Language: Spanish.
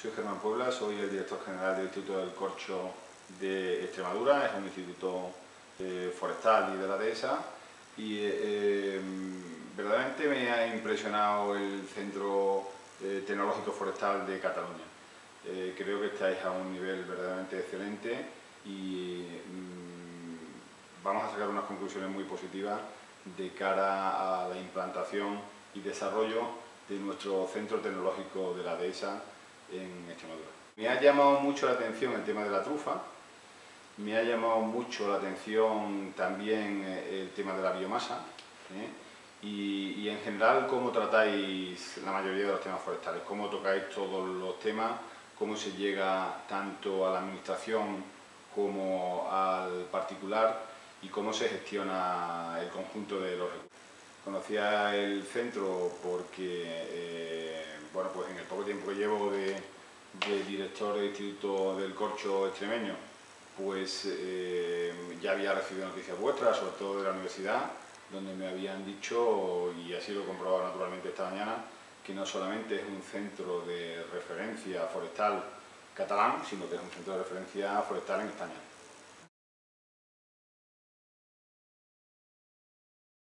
Soy Germán Puebla, soy el director general del Instituto del Corcho de Extremadura, es un instituto forestal y de la dehesa, y verdaderamente me ha impresionado el Centro Tecnológico Forestal de Cataluña. Creo que estáis a un nivel verdaderamente excelente y vamos a sacar unas conclusiones muy positivas de cara a la implantación y desarrollo de nuestro Centro Tecnológico de la dehesa en Extremadura. Me ha llamado mucho la atención el tema de la trufa, me ha llamado mucho la atención también el tema de la biomasa, y en general cómo tratáis la mayoría de los temas forestales, cómo tocáis todos los temas, cómo se llega tanto a la administración como al particular y cómo se gestiona el conjunto de los recursos. Conocía el centro porque, bueno, pues en el poco tiempo que llevo de director del Instituto del Corcho extremeño, pues ya había recibido noticias vuestras, sobre todo de la universidad, donde me habían dicho, y así lo he comprobado naturalmente esta mañana, que no solamente es un centro de referencia forestal catalán, sino que es un centro de referencia forestal en España.